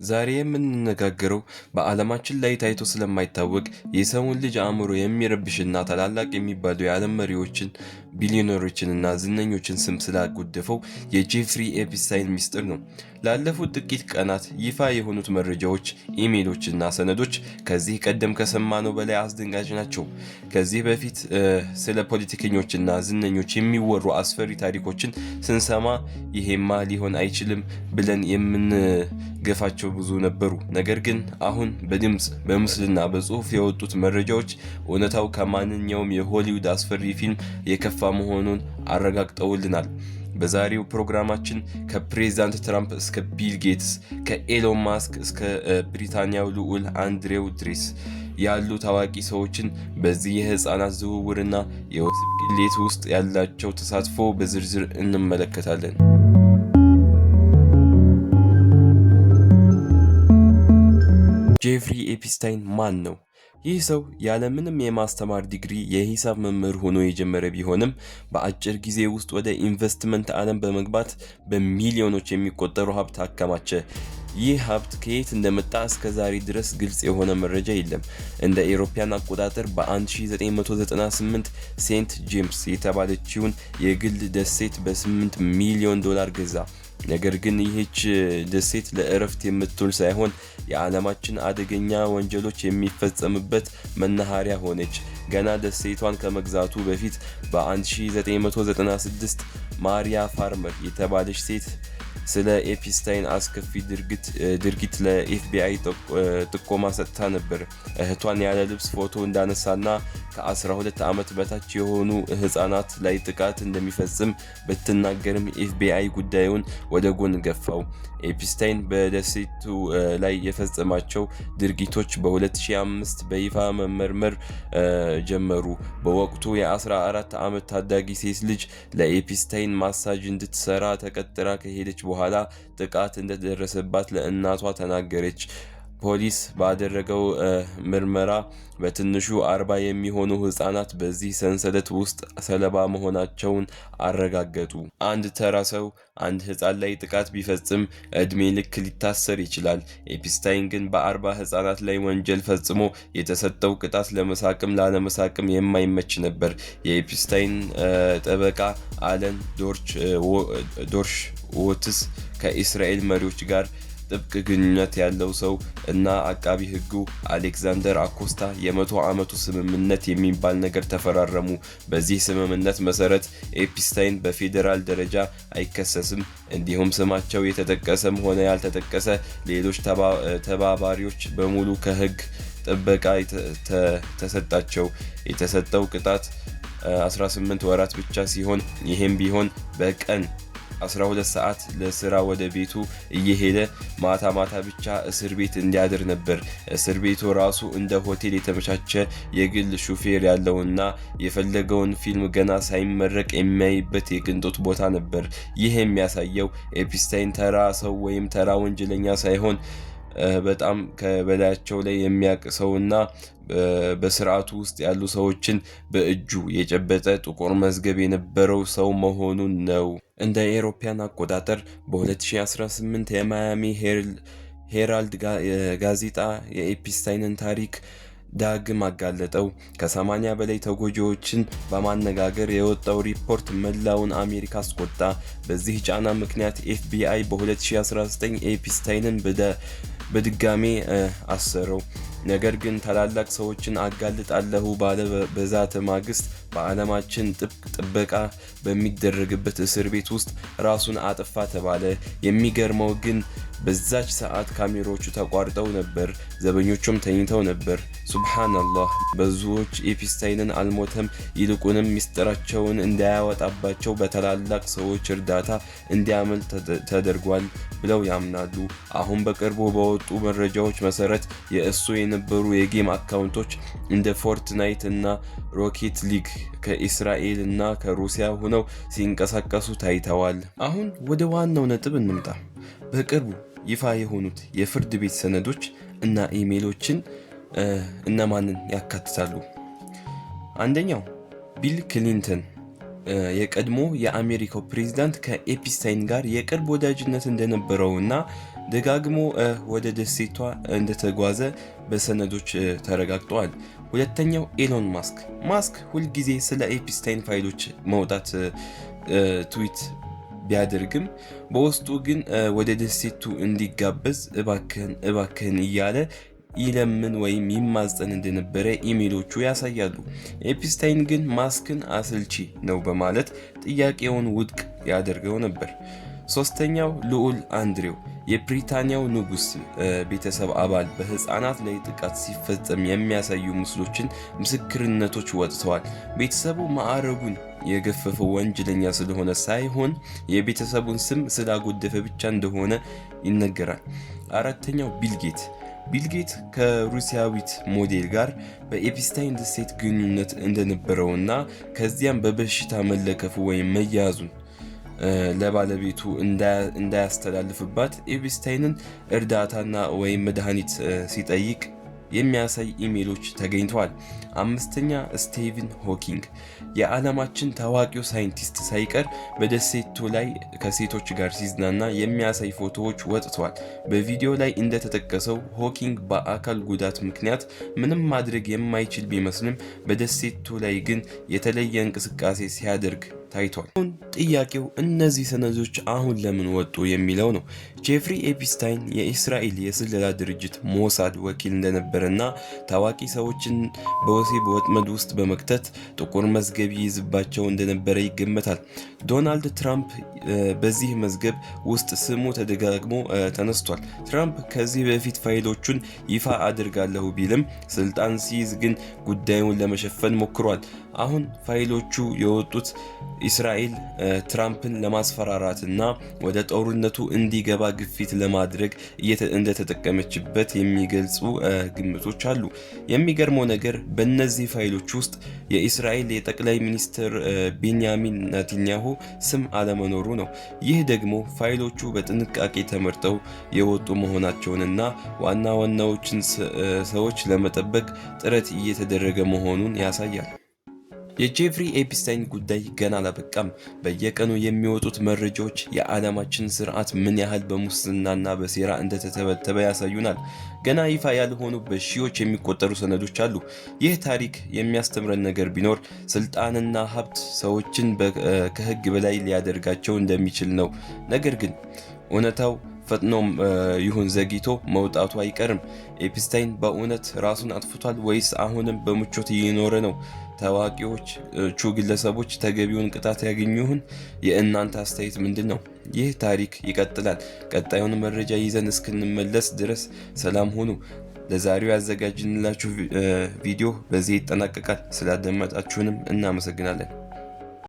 ዛሬ የምንነጋገረው በዓለማችን ላይ ታይቶ ስለማይታወቅ የሰውን ልጅ አእምሮ የሚረብሽና ታላላቅ የሚባሉ የዓለም መሪዎችን፣ ቢሊዮነሮችንና ዝነኞችን ስም ስላጎደፈው የጄፍሪ ኤፕስታይን ሚስጥር ነው። ላለፉት ጥቂት ቀናት ይፋ የሆኑት መረጃዎች፣ ኢሜይሎችና ሰነዶች ከዚህ ቀደም ከሰማነው በላይ አስደንጋጭ ናቸው። ከዚህ በፊት ስለ ፖለቲከኞችና ዝነኞች የሚወሩ አስፈሪ ታሪኮችን ስንሰማ ይሄማ ሊሆን አይችልም ብለን ገፋቸው ብዙ ነበሩ። ነገር ግን አሁን በድምጽ በምስልና በጽሁፍ የወጡት መረጃዎች እውነታው ከማንኛውም የሆሊውድ አስፈሪ ፊልም የከፋ መሆኑን አረጋግጠውልናል። በዛሬው ፕሮግራማችን ከፕሬዝዳንት ትራምፕ እስከ ቢል ጌትስ፣ ከኤሎን ማስክ እስከ ብሪታንያው ልዑል አንድሬው ድሬስ ያሉ ታዋቂ ሰዎችን በዚህ የህፃናት ዝውውርና የወሲብ ቅሌት ውስጥ ያላቸው ተሳትፎ በዝርዝር እንመለከታለን። ጄፍሪ ኤፕስታይን ማን ነው? ይህ ሰው ያለምንም የማስተማር ዲግሪ የሂሳብ መምህር ሆኖ የጀመረ ቢሆንም በአጭር ጊዜ ውስጥ ወደ ኢንቨስትመንት ዓለም በመግባት በሚሊዮኖች የሚቆጠሩ ሀብት አከማቸ። ይህ ሀብት ከየት እንደመጣ እስከ ዛሬ ድረስ ግልጽ የሆነ መረጃ የለም። እንደ አውሮፓውያን አቆጣጠር በ1998 ሴንት ጄምስ የተባለችውን የግል ደሴት በ8 ሚሊዮን ዶላር ገዛ። ነገር ግን ይህች ደሴት ለእረፍት የምትውል ሳይሆን የዓለማችን አደገኛ ወንጀሎች የሚፈጸምበት መናኸሪያ ሆነች። ገና ደሴቷን ከመግዛቱ በፊት በ1996 ማሪያ ፋርመር የተባለች ሴት ስለ ኤፕስታይን አስከፊ ድርጊት ለኤፍቢአይ ጥቆማ ሰጥታ ነበር። እህቷን ያለ ልብስ ፎቶ እንዳነሳና ከ12 ዓመት በታች የሆኑ ህፃናት ላይ ጥቃት እንደሚፈጽም ብትናገርም ኤፍቢአይ ጉዳዩን ወደ ጎን ገፋው። ኤፕስታይን በደሴቱ ላይ የፈጸማቸው ድርጊቶች በ2005 በይፋ መመርመር ጀመሩ። በወቅቱ የ14 ዓመት ታዳጊ ሴት ልጅ ለኤፕስታይን ማሳጅ እንድትሰራ ተቀጥራ ከሄደች በኋላ ጥቃት እንደደረሰባት ለእናቷ ተናገረች። ፖሊስ ባደረገው ምርመራ በትንሹ 40 የሚሆኑ ህፃናት በዚህ ሰንሰለት ውስጥ ሰለባ መሆናቸውን አረጋገጡ። አንድ ተራ ሰው አንድ ህፃን ላይ ጥቃት ቢፈጽም እድሜ ልክ ሊታሰር ይችላል። ኤፕስታይን ግን በ40 ህፃናት ላይ ወንጀል ፈጽሞ የተሰጠው ቅጣት ለመሳቅም ላለመሳቅም የማይመች ነበር። የኤፕስታይን ጠበቃ አለን ዶርሽዎትስ ከእስራኤል መሪዎች ጋር ጥብቅ ግንኙነት ያለው ሰው እና አቃቢ ህጉ አሌክዛንደር አኮስታ የ100 ዓመቱ ስምምነት የሚባል ነገር ተፈራረሙ። በዚህ ስምምነት መሰረት ኤፕስታይን በፌዴራል ደረጃ አይከሰስም፣ እንዲሁም ስማቸው የተጠቀሰም ሆነ ያልተጠቀሰ ሌሎች ተባባሪዎች በሙሉ ከህግ ጥበቃ ተሰጣቸው። የተሰጠው ቅጣት 18 ወራት ብቻ ሲሆን ይህም ቢሆን በቀን 12 ሰዓት ለስራ ወደ ቤቱ እየሄደ ማታ ብቻ እስር ቤት እንዲያድር ነበር። እስር ቤቱ ራሱ እንደ ሆቴል የተመቻቸ የግል ሹፌር ያለውና የፈለገውን ፊልም ገና ሳይመረቅ የሚያይበት የቅንጦት ቦታ ነበር። ይህ የሚያሳየው ኤፕስታይን ተራ ሰው ወይም ተራ ወንጀለኛ ሳይሆን በጣም ከበላያቸው ላይ የሚያውቅ ሰውና በስርዓቱ ውስጥ ያሉ ሰዎችን በእጁ የጨበጠ ጥቁር መዝገብ የነበረው ሰው መሆኑን ነው። እንደ አውሮፓውያን አቆጣጠር በ2018 የማያሚ ሄራልድ ጋዜጣ የኤፕስታይንን ታሪክ ዳግም አጋለጠው። ከ80 በላይ ተጎጂዎችን በማነጋገር የወጣው ሪፖርት መላውን አሜሪካ አስቆጣ። በዚህ ጫና ምክንያት ኤፍቢአይ በ2019 ኤፕስታይንን በድጋሚ አሰረው። ነገር ግን ታላላቅ ሰዎችን አጋልጣለሁ ባለ በዛተ ማግስት በዓለማችን ጥብቅ ጥበቃ በሚደረግበት እስር ቤት ውስጥ ራሱን አጥፋ ተባለ። የሚገርመው ግን በዛች ሰዓት ካሜራዎቹ ተቋርጠው ነበር፣ ዘበኞቹም ተኝተው ነበር። ሱብሃንአላህ። ብዙዎች ኤፕስታይንን አልሞተም፣ ይልቁንም ሚስጥራቸውን እንዳያወጣባቸው በታላላቅ ሰዎች እርዳታ እንዲያመልጥ ተደርጓል ብለው ያምናሉ። አሁን በቅርቡ በወጡ መረጃዎች መሰረት የእሱ የነበሩ የጌም አካውንቶች እንደ ፎርትናይት እና ሮኬት ሊግ ከእስራኤል እና ከሩሲያ ሆነው ሲንቀሳቀሱ ታይተዋል። አሁን ወደ ዋናው ነጥብ እንምጣ። በቅርቡ ይፋ የሆኑት የፍርድ ቤት ሰነዶች እና ኢሜይሎችን እነማንን ያካትታሉ? አንደኛው ቢል ክሊንተን የቀድሞ የአሜሪካው ፕሬዝዳንት ከኤፕስታይን ጋር የቅርብ ወዳጅነት እንደነበረውና ደጋግሞ ወደ ደሴቷ እንደተጓዘ በሰነዶች ተረጋግጧል። ሁለተኛው ኤሎን ማስክ ሁልጊዜ ስለ ኤፕስታይን ፋይሎች መውጣት ትዊት ቢያደርግም በውስጡ ግን ወደ ደሴቱ እንዲጋበዝ እባክህን እያለ ይለምን ወይም ይማጸን እንደነበረ ኢሜሎቹ ያሳያሉ። ኤፕስታይን ግን ማስክን አሰልቺ ነው በማለት ጥያቄውን ውድቅ ያደርገው ነበር። ሶስተኛው ልዑል አንድሬው የብሪታንያው ንጉስ ቤተሰብ አባል በህፃናት ላይ ጥቃት ሲፈጸም የሚያሳዩ ምስክርነቶች ወጥተዋል። ቤተሰቡ ማዕረጉን የገፈፈው ወንጀለኛ ስለሆነ ሳይሆን የቤተሰቡን ስም ስላጎደፈ ብቻ እንደሆነ ይነገራል። አራተኛው ቢልጌት ከሩሲያዊት ሞዴል ጋር በኤፕስታይን ደሴት ግንኙነት እንደነበረውና ከዚያም በበሽታ መለከፉ ወይም መያዙን ለባለቤቱ እንዳያስተላልፍባት ኤፕስታይንን እርዳታና ወይም መድኃኒት ሲጠይቅ የሚያሳይ ኢሜሎች ተገኝተዋል። አምስተኛ ስቲቨን ሆኪንግ የዓለማችን ታዋቂው ሳይንቲስት ሳይቀር በደሴቱ ላይ ከሴቶች ጋር ሲዝናና የሚያሳይ ፎቶዎች ወጥተዋል። በቪዲዮ ላይ እንደተጠቀሰው ሆኪንግ በአካል ጉዳት ምክንያት ምንም ማድረግ የማይችል ቢመስልም በደሴቱ ላይ ግን የተለየ እንቅስቃሴ ሲያደርግ ታይቷል። ጥያቄው እነዚህ ሰነዶች አሁን ለምን ወጡ የሚለው ነው። ጄፍሪ ኤፕስታይን የእስራኤል የስለላ ድርጅት ሞሳድ ወኪል እንደነበረና ታዋቂ ሰዎችን በወሲብ ወጥመድ ውስጥ በመክተት ጥቁር መዝገብ ይይዝባቸው እንደነበረ ይገመታል። ዶናልድ ትራምፕ በዚህ መዝገብ ውስጥ ስሙ ተደጋግሞ ተነስቷል። ትራምፕ ከዚህ በፊት ፋይሎቹን ይፋ አድርጋለሁ ቢልም ስልጣን ሲይዝ ግን ጉዳዩን ለመሸፈን ሞክሯል። አሁን ፋይሎቹ የወጡት እስራኤል ትራምፕን ለማስፈራራትና ወደ ጦርነቱ እንዲገባ ግፊት ለማድረግ እንደተጠቀመችበት የሚገልጹ ግምቶች አሉ። የሚገርመው ነገር በእነዚህ ፋይሎች ውስጥ የእስራኤል የጠቅላይ ሚኒስትር ቤንያሚን ኔታንያሁ ስም አለመኖሩ ነው። ይህ ደግሞ ፋይሎቹ በጥንቃቄ ተመርጠው የወጡ መሆናቸውንና ዋና ዋናዎችን ሰዎች ለመጠበቅ ጥረት እየተደረገ መሆኑን ያሳያል። የጄፍሪ ኤፕስታይን ጉዳይ ገና አላበቃም። በየቀኑ የሚወጡት መረጃዎች የዓለማችን ስርዓት ምን ያህል በሙስናና በሴራ እንደተተበተበ ያሳዩናል። ገና ይፋ ያልሆኑ በሺዎች የሚቆጠሩ ሰነዶች አሉ። ይህ ታሪክ የሚያስተምረን ነገር ቢኖር ስልጣንና ሀብት ሰዎችን ከህግ በላይ ሊያደርጋቸው እንደሚችል ነው። ነገር ግን እውነታው ፈጥኖም ይሁን ዘግይቶ መውጣቱ አይቀርም። ኤፕስታይን በእውነት ራሱን አጥፍቷል ወይስ አሁንም በምቾት እየኖረ ነው? ታዋቂዎቹ ግለሰቦች ተገቢውን ቅጣት ያገኙ ይሆን? የእናንተ አስተያየት ምንድን ነው? ይህ ታሪክ ይቀጥላል። ቀጣዩን መረጃ ይዘን እስክንመለስ ድረስ ሰላም ሁኑ። ለዛሬው ያዘጋጅንላችሁ ቪዲዮ በዚህ ይጠናቀቃል። ስላደመጣችሁንም እናመሰግናለን።